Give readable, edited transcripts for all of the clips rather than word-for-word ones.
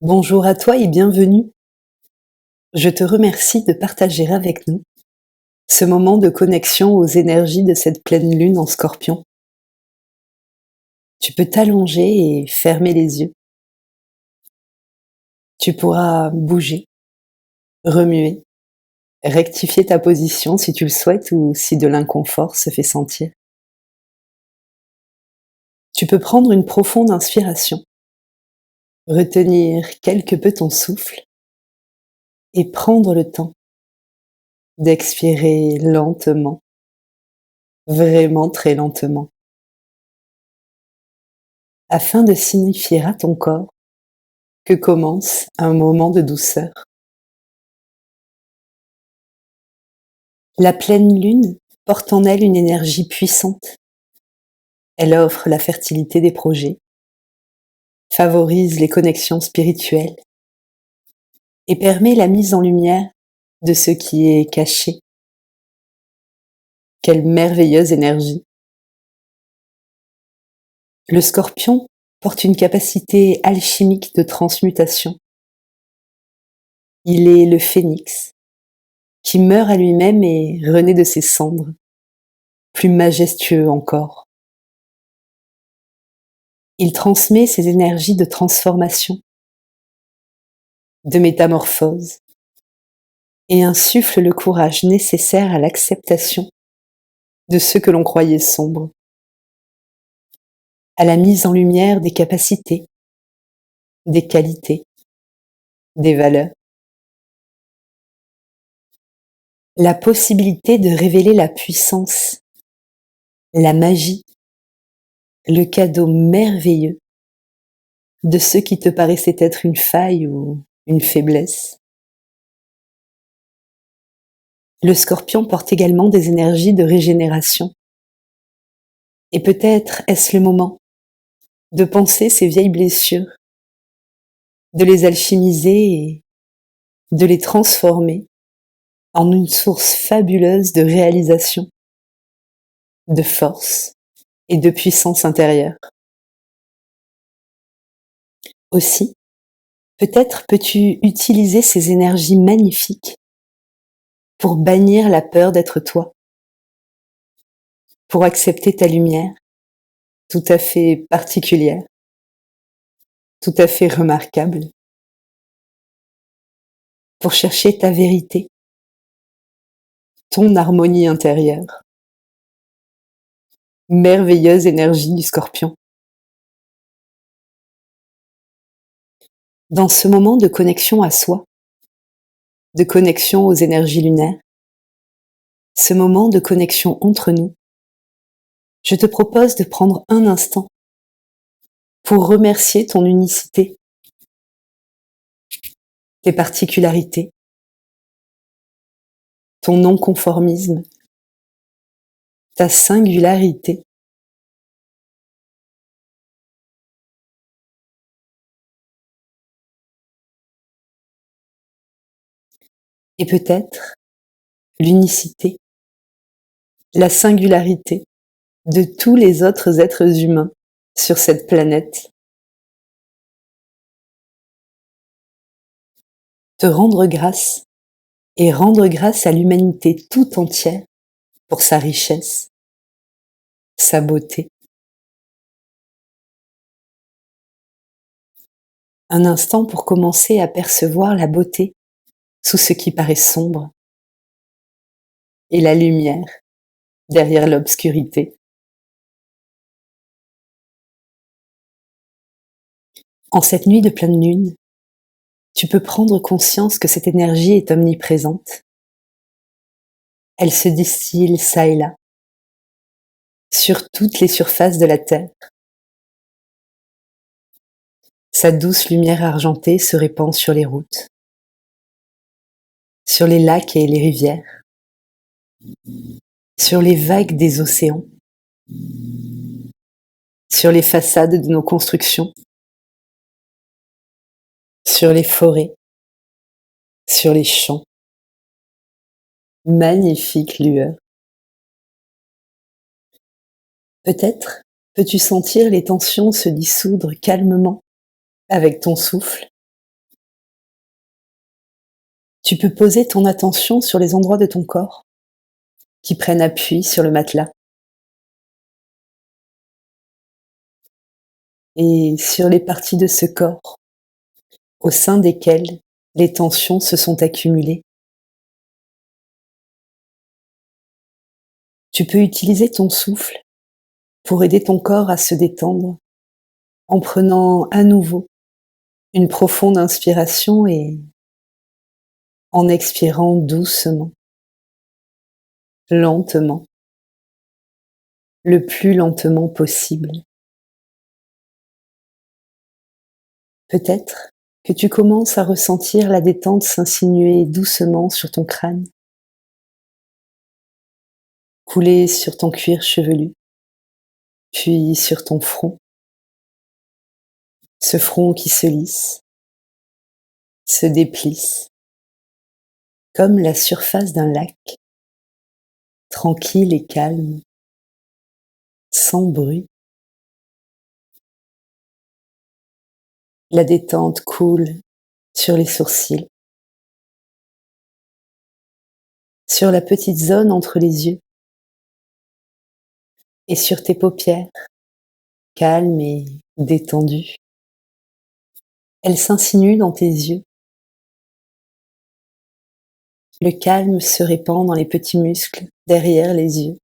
Bonjour à toi et bienvenue. Je te remercie de partager avec nous ce moment de connexion aux énergies de cette pleine lune en Scorpion. Tu peux t'allonger et fermer les yeux. Tu pourras bouger, remuer, rectifier ta position si tu le souhaites ou si de l'inconfort se fait sentir. Tu peux prendre une profonde inspiration, retenir quelque peu ton souffle et prendre le temps d'expirer lentement, vraiment très lentement, afin de signifier à ton corps que commence un moment de douceur. La pleine lune porte en elle une énergie puissante. Elle offre la fertilité des projets, favorise les connexions spirituelles et permet la mise en lumière de ce qui est caché. Quelle merveilleuse énergie! Le Scorpion porte une capacité alchimique de transmutation. Il est le phénix qui meurt à lui-même et renaît de ses cendres, plus majestueux encore. Il transmet ses énergies de transformation, de métamorphose, et insuffle le courage nécessaire à l'acceptation de ce que l'on croyait sombre, à la mise en lumière des capacités, des qualités, des valeurs. La possibilité de révéler la puissance, la magie, le cadeau merveilleux de ce qui te paraissait être une faille ou une faiblesse. Le Scorpion porte également des énergies de régénération. Et peut-être est-ce le moment de penser ces vieilles blessures, de les alchimiser et de les transformer en une source fabuleuse de réalisation, de force et de puissance intérieure. Aussi, peut-être peux-tu utiliser ces énergies magnifiques pour bannir la peur d'être toi, pour accepter ta lumière, tout à fait particulière, tout à fait remarquable, pour chercher ta vérité, ton harmonie intérieure. Merveilleuse énergie du Scorpion. Dans ce moment de connexion à soi, de connexion aux énergies lunaires, ce moment de connexion entre nous, je te propose de prendre un instant pour remercier ton unicité, tes particularités, ton non-conformisme, ta singularité. Et peut-être l'unicité, la singularité de tous les autres êtres humains sur cette planète. Te rendre grâce et rendre grâce à l'humanité tout entière pour sa richesse, sa beauté. Un instant pour commencer à percevoir la beauté sous ce qui paraît sombre et la lumière derrière l'obscurité. En cette nuit de pleine lune, tu peux prendre conscience que cette énergie est omniprésente. Elle se distille çà et là, sur toutes les surfaces de la Terre. Sa douce lumière argentée se répand sur les routes, sur les lacs et les rivières, sur les vagues des océans, sur les façades de nos constructions, sur les forêts, sur les champs. Magnifique lueur. Peut-être peux-tu sentir les tensions se dissoudre calmement avec ton souffle Tu peux poser ton attention sur les endroits de ton corps qui prennent appui sur le matelas et sur les parties de ce corps au sein desquelles les tensions se sont accumulées. Tu peux utiliser ton souffle pour aider ton corps à se détendre en prenant à nouveau une profonde inspiration et en expirant doucement, lentement, le plus lentement possible. Peut-être que tu commences à ressentir la détente s'insinuer doucement sur ton crâne, couler sur ton cuir chevelu, puis sur ton front, ce front qui se lisse, se déplisse, comme la surface d'un lac, tranquille et calme, sans bruit. La détente coule sur les sourcils, sur la petite zone entre les yeux et sur tes paupières, calmes et détendues. Elle s'insinue dans tes yeux. Le calme se répand dans les petits muscles derrière les yeux.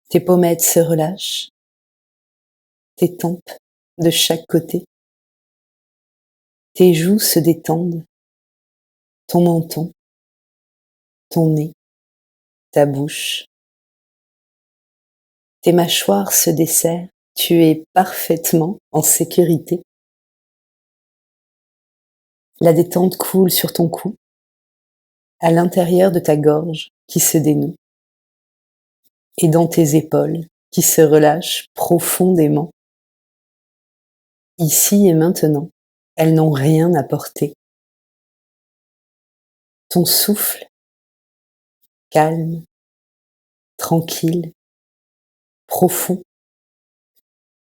Tes pommettes se relâchent, tes tempes de chaque côté. Tes joues se détendent, ton menton, ton nez, ta bouche. Tes mâchoires se desserrent, tu es parfaitement en sécurité. La détente coule sur ton cou, à l'intérieur de ta gorge qui se dénoue, et dans tes épaules qui se relâchent profondément. Ici et maintenant, elles n'ont rien à porter. Ton souffle, calme, tranquille, profond,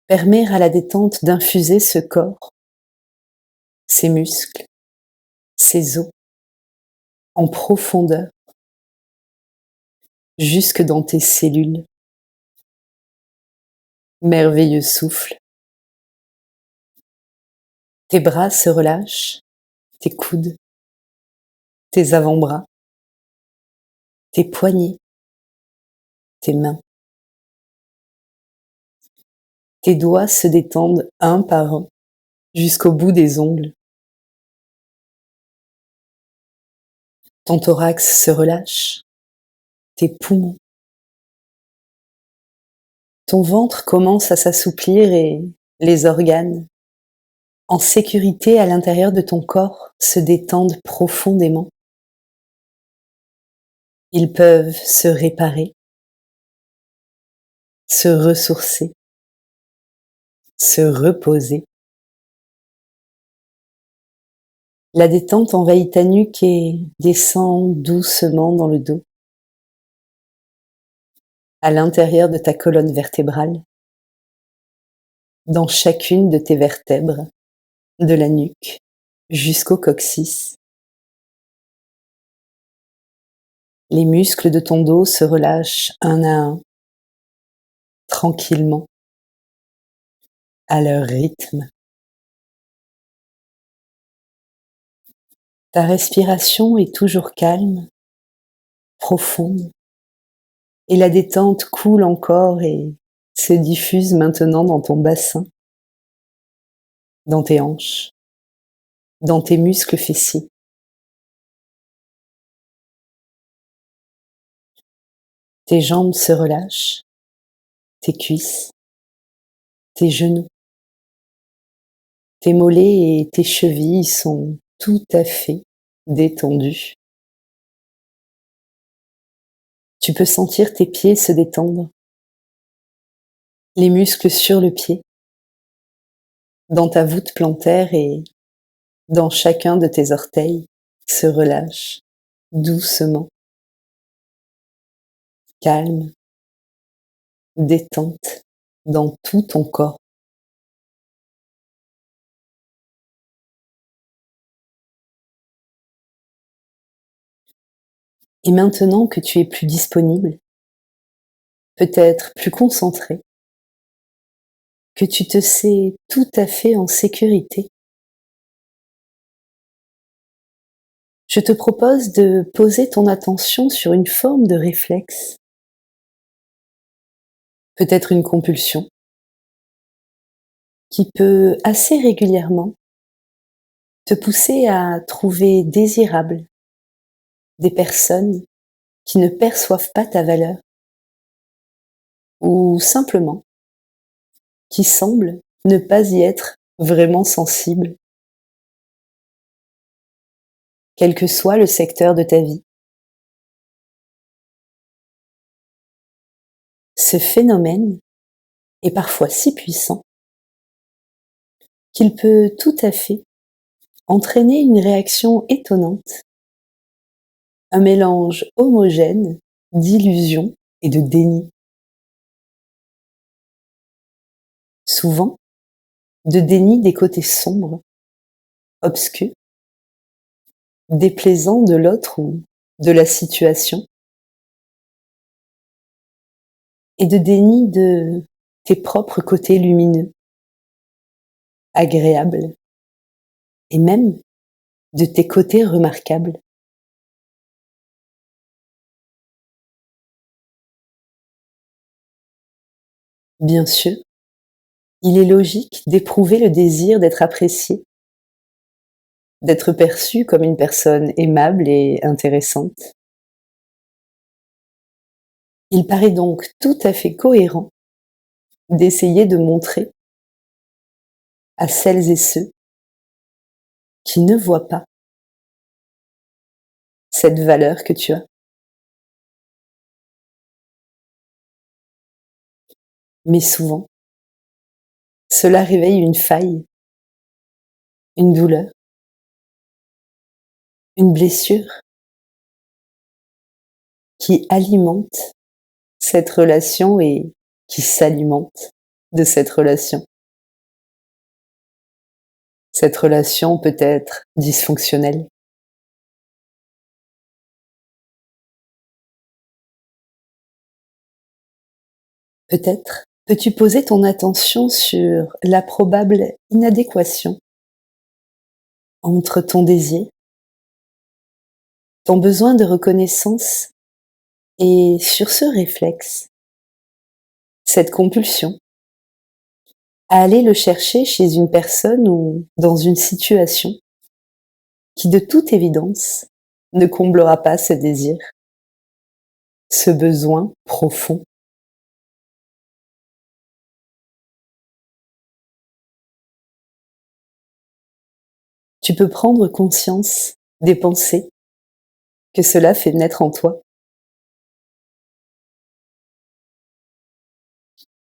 permet à la détente d'infuser ce corps, ses muscles, ses os, en profondeur, jusque dans tes cellules. Merveilleux souffle. Tes bras se relâchent, tes coudes, tes avant-bras, tes poignets, tes mains. Tes doigts se détendent un par un jusqu'au bout des ongles. Ton thorax se relâche, tes poumons. Ton ventre commence à s'assouplir et les organes, en sécurité à l'intérieur de ton corps, se détendent profondément. Ils peuvent se réparer, se ressourcer, se reposer. La détente envahit ta nuque et descend doucement dans le dos, à l'intérieur de ta colonne vertébrale, dans chacune de tes vertèbres, de la nuque jusqu'au coccyx. Les muscles de ton dos se relâchent un à un, tranquillement, à leur rythme. Ta respiration est toujours calme, profonde, et la détente coule encore et se diffuse maintenant dans ton bassin, dans tes hanches, dans tes muscles fessiers. Tes jambes se relâchent, tes cuisses, tes genoux, tes mollets et tes chevilles sont tout à fait détendus. Tu peux sentir tes pieds se détendre, les muscles sur le pied, dans ta voûte plantaire et dans chacun de tes orteils se relâchent doucement, calme, détente dans tout ton corps. Et maintenant que tu es plus disponible, peut-être plus concentré, que tu te sais tout à fait en sécurité, je te propose de poser ton attention sur une forme de réflexe, peut-être une compulsion, qui peut assez régulièrement te pousser à trouver désirable des personnes qui ne perçoivent pas ta valeur ou simplement qui semblent ne pas y être vraiment sensibles, quel que soit le secteur de ta vie. Ce phénomène est parfois si puissant qu'il peut tout à fait entraîner une réaction étonnante, un mélange homogène d'illusion et de déni. Souvent, de déni des côtés sombres, obscurs, déplaisants de l'autre ou de la situation, et de déni de tes propres côtés lumineux, agréables, et même de tes côtés remarquables. Bien sûr, il est logique d'éprouver le désir d'être apprécié, d'être perçu comme une personne aimable et intéressante. Il paraît donc tout à fait cohérent d'essayer de montrer à celles et ceux qui ne voient pas cette valeur que tu as. Mais souvent, cela réveille une faille, une douleur, une blessure qui alimente cette relation et qui s'alimente de cette relation. Cette relation peut être dysfonctionnelle. Peut-être peux-tu poser ton attention sur la probable inadéquation entre ton désir, ton besoin de reconnaissance et sur ce réflexe, cette compulsion à aller le chercher chez une personne ou dans une situation qui, de toute évidence, ne comblera pas ce désir, ce besoin profond. Tu peux prendre conscience des pensées que cela fait naître en toi,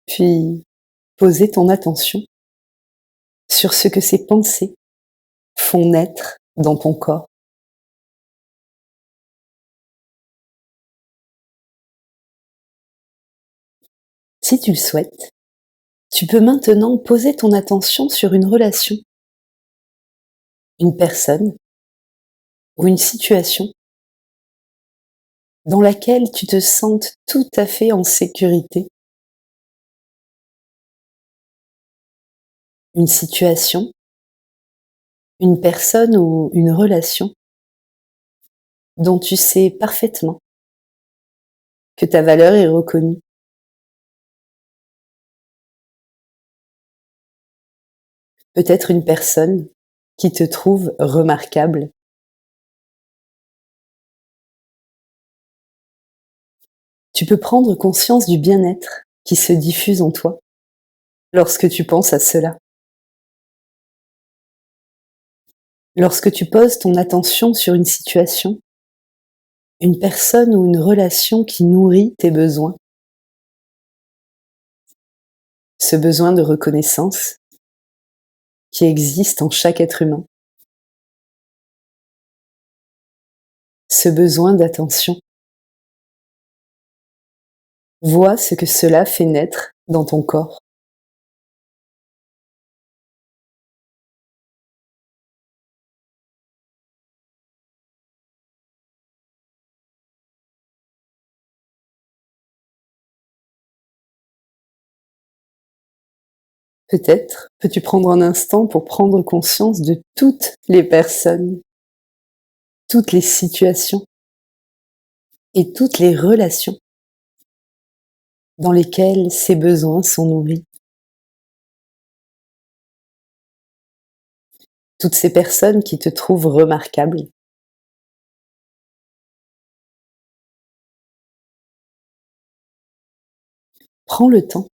puis poser ton attention sur ce que ces pensées font naître dans ton corps. Si tu le souhaites, tu peux maintenant poser ton attention sur une relation, une personne ou une situation dans laquelle tu te sentes tout à fait en sécurité. Une situation, une personne ou une relation dont tu sais parfaitement que ta valeur est reconnue. Peut-être une personne qui te trouve remarquable. Tu peux prendre conscience du bien-être qui se diffuse en toi lorsque tu penses à cela. Lorsque tu poses ton attention sur une situation, une personne ou une relation qui nourrit tes besoins, ce besoin de reconnaissance qui existe en chaque être humain, ce besoin d'attention, vois ce que cela fait naître dans ton corps. Peut-être peux-tu prendre un instant pour prendre conscience de toutes les personnes, toutes les situations et toutes les relations dans lesquelles ces besoins sont nourris. Toutes ces personnes qui te trouvent remarquable. Prends le temps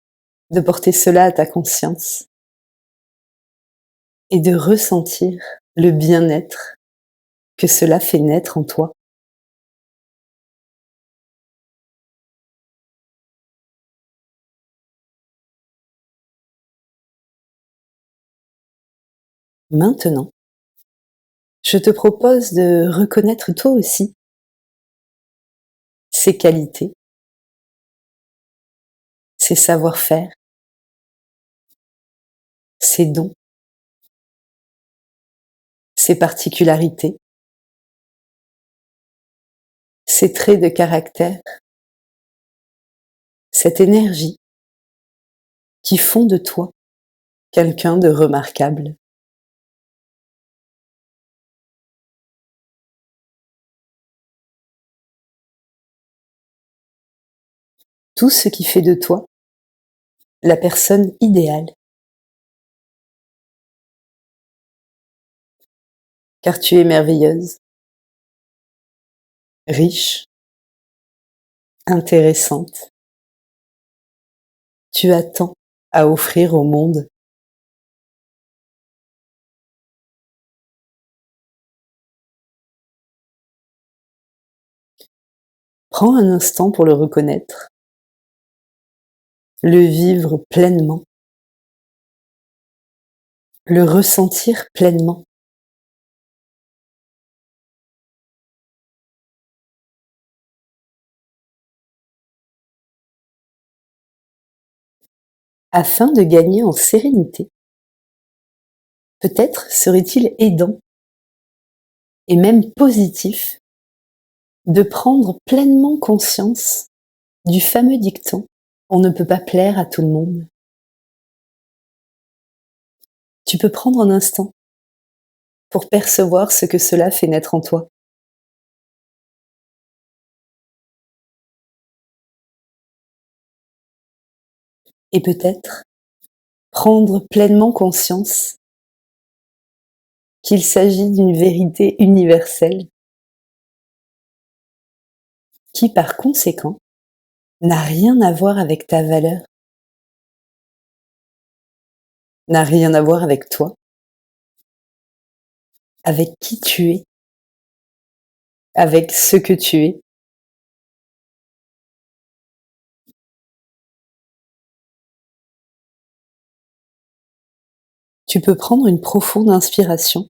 de porter cela à ta conscience et de ressentir le bien-être que cela fait naître en toi. Maintenant, je te propose de reconnaître toi aussi ses qualités, ses savoir-faire, ses dons, ses particularités, ses traits de caractère, cette énergie qui font de toi quelqu'un de remarquable. Tout ce qui fait de toi la personne idéale. Car tu es merveilleuse, riche, intéressante. Tu as tant à offrir au monde. Prends un instant pour le reconnaître, le vivre pleinement, le ressentir pleinement. Afin de gagner en sérénité, peut-être serait-il aidant et même positif de prendre pleinement conscience du fameux dicton «On ne peut pas plaire à tout le monde». Tu peux prendre un instant pour percevoir ce que cela fait naître en toi. Et peut-être prendre pleinement conscience qu'il s'agit d'une vérité universelle qui, par conséquent, n'a rien à voir avec ta valeur, n'a rien à voir avec toi, avec qui tu es, avec ce que tu es. Tu peux prendre une profonde inspiration,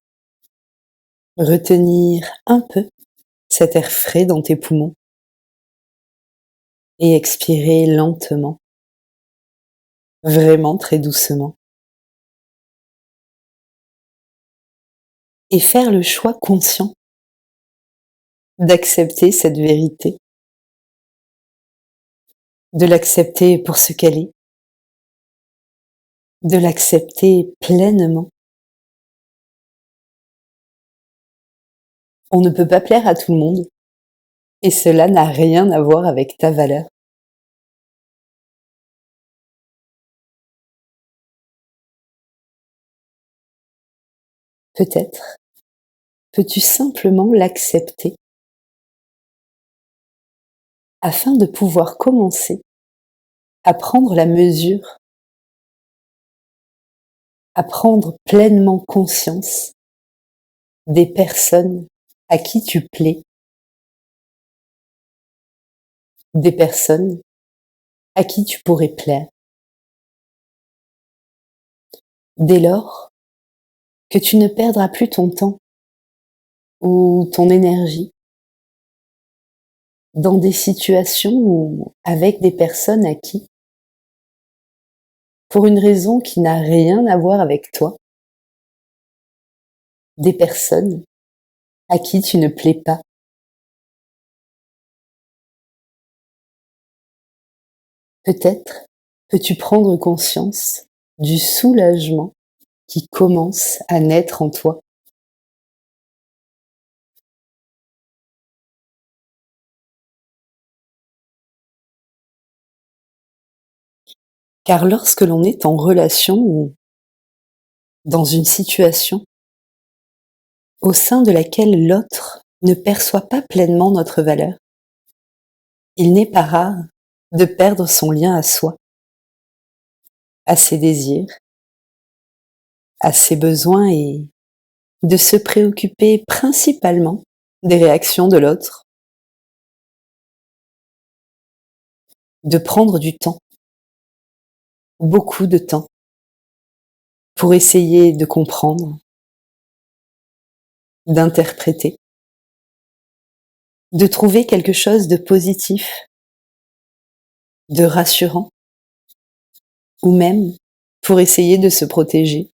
retenir un peu cet air frais dans tes poumons et expirer lentement, vraiment très doucement. Et faire le choix conscient d'accepter cette vérité, de l'accepter pour ce qu'elle est, de l'accepter pleinement. On ne peut pas plaire à tout le monde et cela n'a rien à voir avec ta valeur. Peut-être peux-tu simplement l'accepter afin de pouvoir commencer à prendre la mesure, à prendre pleinement conscience des personnes à qui tu plais, des personnes à qui tu pourrais plaire. Dès lors que tu ne perdras plus ton temps ou ton énergie dans des situations ou avec des personnes à qui, pour une raison qui n'a rien à voir avec toi, des personnes à qui tu ne plais pas. Peut-être peux-tu prendre conscience du soulagement qui commence à naître en toi. Car lorsque l'on est en relation ou dans une situation au sein de laquelle l'autre ne perçoit pas pleinement notre valeur, il n'est pas rare de perdre son lien à soi, à ses désirs, à ses besoins et de se préoccuper principalement des réactions de l'autre, de prendre du temps, beaucoup de temps, pour essayer de comprendre, d'interpréter, de trouver quelque chose de positif, de rassurant, ou même pour essayer de se protéger.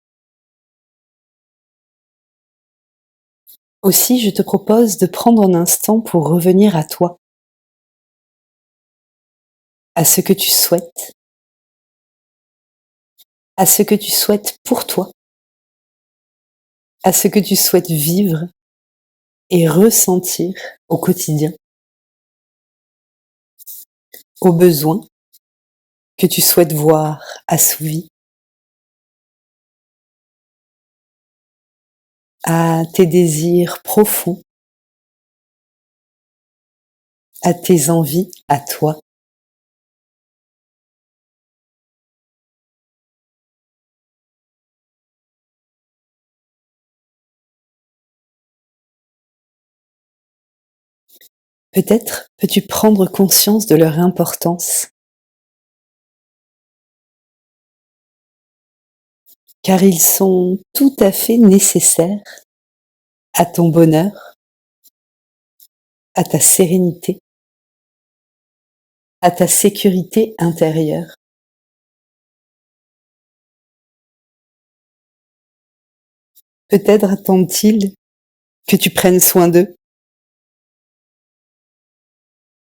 Aussi, je te propose de prendre un instant pour revenir à toi, à ce que tu souhaites, à ce que tu souhaites pour toi, à ce que tu souhaites vivre et ressentir au quotidien, aux besoins que tu souhaites voir assouvis, à tes désirs profonds, à tes envies, à toi. Peut-être peux-tu prendre conscience de leur importance, car ils sont tout à fait nécessaires à ton bonheur, à ta sérénité, à ta sécurité intérieure. Peut-être attendent-ils que tu prennes soin d'eux,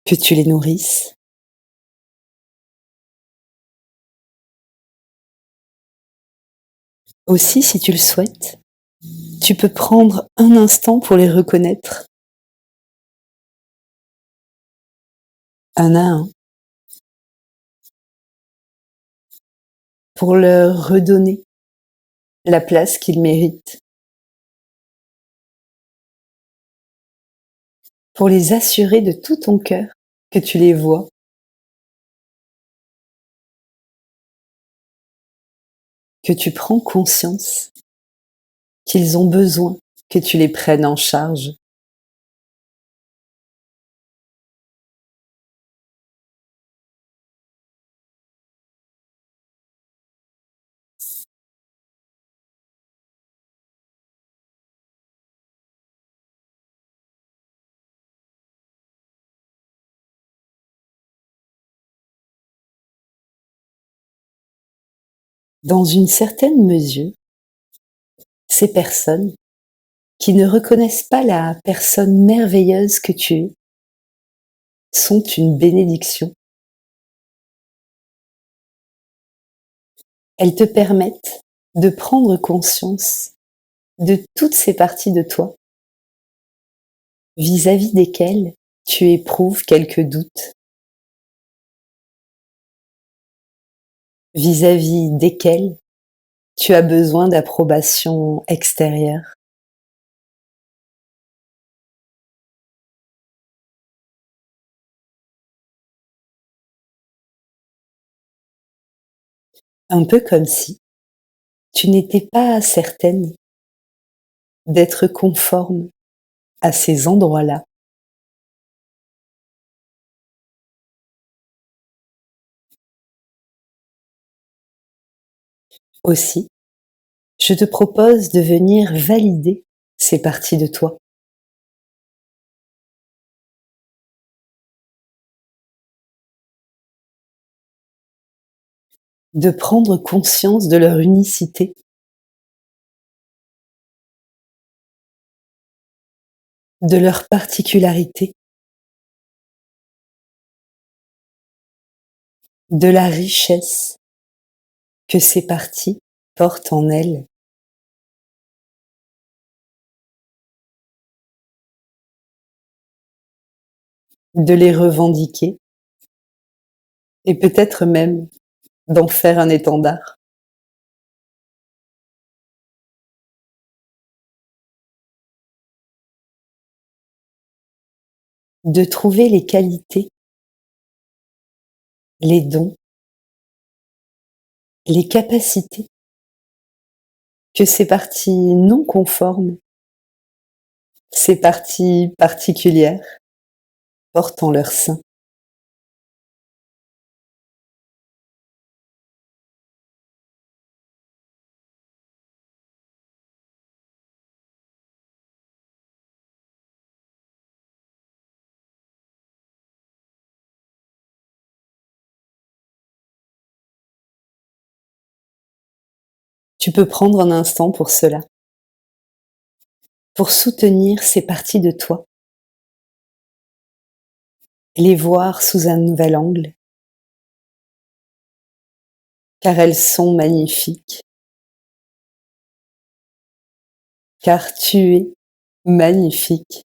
que tu les nourrisses. Aussi, si tu le souhaites, tu peux prendre un instant pour les reconnaître, un à un, pour leur redonner la place qu'ils méritent, pour les assurer de tout ton cœur que tu les vois, que tu prends conscience qu'ils ont besoin que tu les prennes en charge. Dans une certaine mesure, ces personnes qui ne reconnaissent pas la personne merveilleuse que tu es sont une bénédiction. Elles te permettent de prendre conscience de toutes ces parties de toi vis-à-vis desquelles tu éprouves quelques doutes, vis-à-vis desquelles tu as besoin d'approbation extérieure. Un peu comme si tu n'étais pas certaine d'être conforme à ces endroits-là. Aussi, je te propose de venir valider ces parties de toi, de prendre conscience de leur unicité, de leur particularité, de la richesse que ces parties portent en elles. De les revendiquer et peut-être même d'en faire un étendard. De trouver les qualités, les dons, les capacités que ces parties non conformes, ces parties particulières portent en leur sein. Tu peux prendre un instant pour cela, pour soutenir ces parties de toi, les voir sous un nouvel angle, car elles sont magnifiques, car tu es magnifique.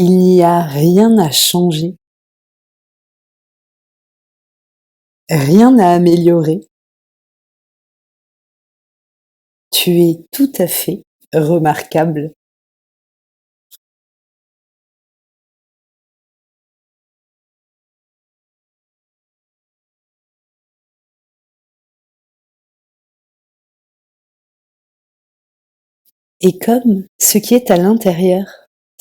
Il n'y a rien à changer, rien à améliorer. Tu es tout à fait remarquable. Et comme ce qui est à l'intérieur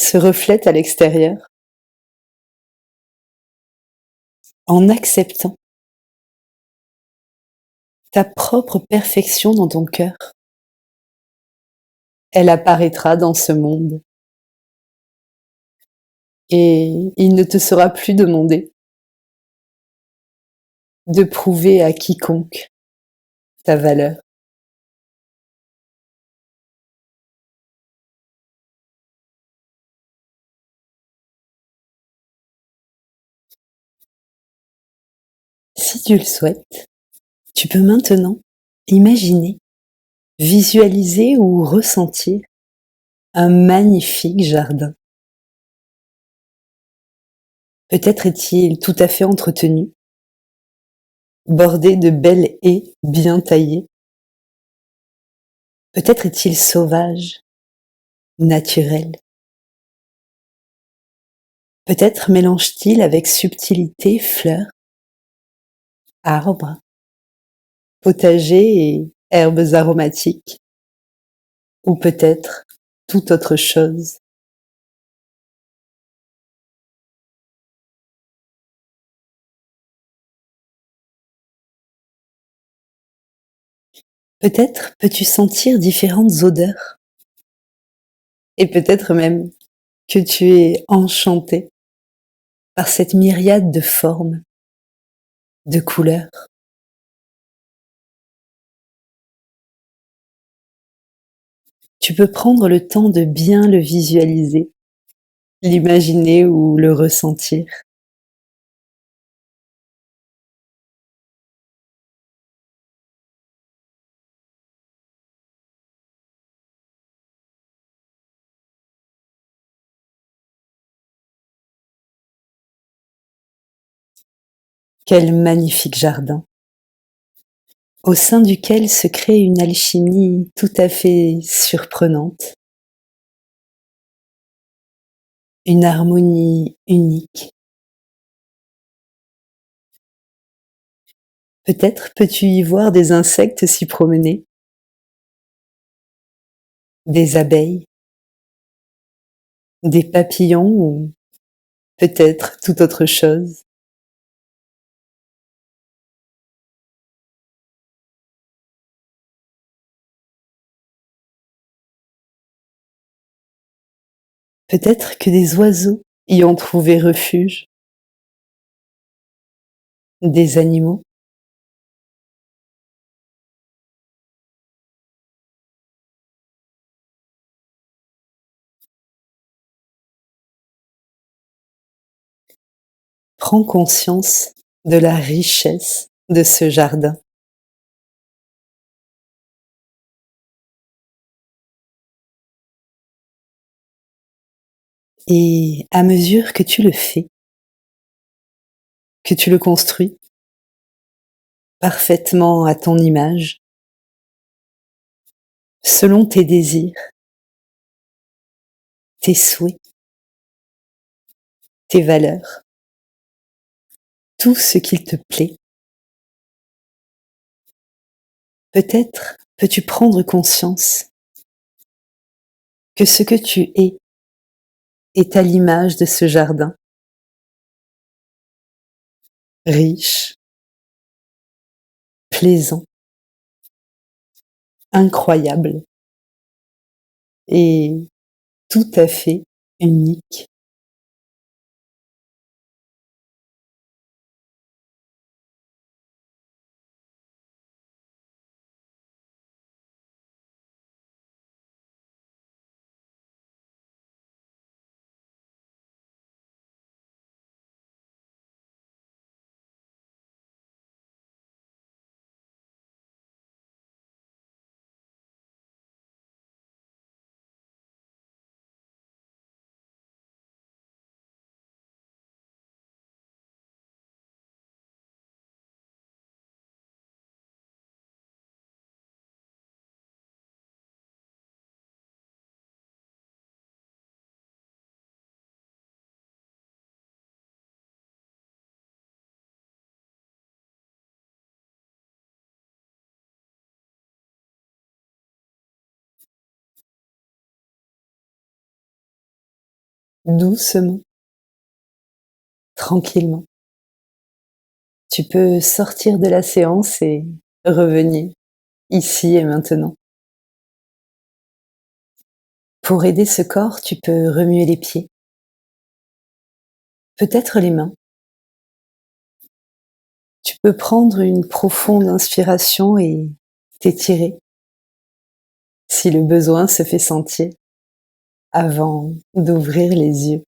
se reflète à l'extérieur, en acceptant ta propre perfection dans ton cœur, elle apparaîtra dans ce monde. Et il ne te sera plus demandé de prouver à quiconque ta valeur. Si tu le souhaites, tu peux maintenant imaginer, visualiser ou ressentir un magnifique jardin. Peut-être est-il tout à fait entretenu, bordé de belles haies bien taillées. Peut-être est-il sauvage, naturel. Peut-être mélange-t-il avec subtilité fleurs, arbres, potagers et herbes aromatiques, ou peut-être toute autre chose. Peut-être peux-tu sentir différentes odeurs, et peut-être même que tu es enchanté par cette myriade de formes, de couleurs. Tu peux prendre le temps de bien le visualiser, l'imaginer ou le ressentir. Quel magnifique jardin, au sein duquel se crée une alchimie tout à fait surprenante, une harmonie unique. Peut-être peux-tu y voir des insectes s'y promener, des abeilles, des papillons ou peut-être toute autre chose. Peut-être que des oiseaux y ont trouvé refuge, des animaux, prends conscience de la richesse de ce jardin. Et à mesure que tu le fais, que tu le construis parfaitement à ton image, selon tes désirs, tes souhaits, tes valeurs, tout ce qu'il te plaît, peut-être peux-tu prendre conscience que ce que tu es est à l'image de ce jardin, riche, plaisant, incroyable et tout à fait unique. Doucement, tranquillement, tu peux sortir de la séance et revenir ici et maintenant. Pour aider ce corps, tu peux remuer les pieds, peut-être les mains. Tu peux prendre une profonde inspiration et t'étirer si le besoin se fait sentir avant d'ouvrir les yeux.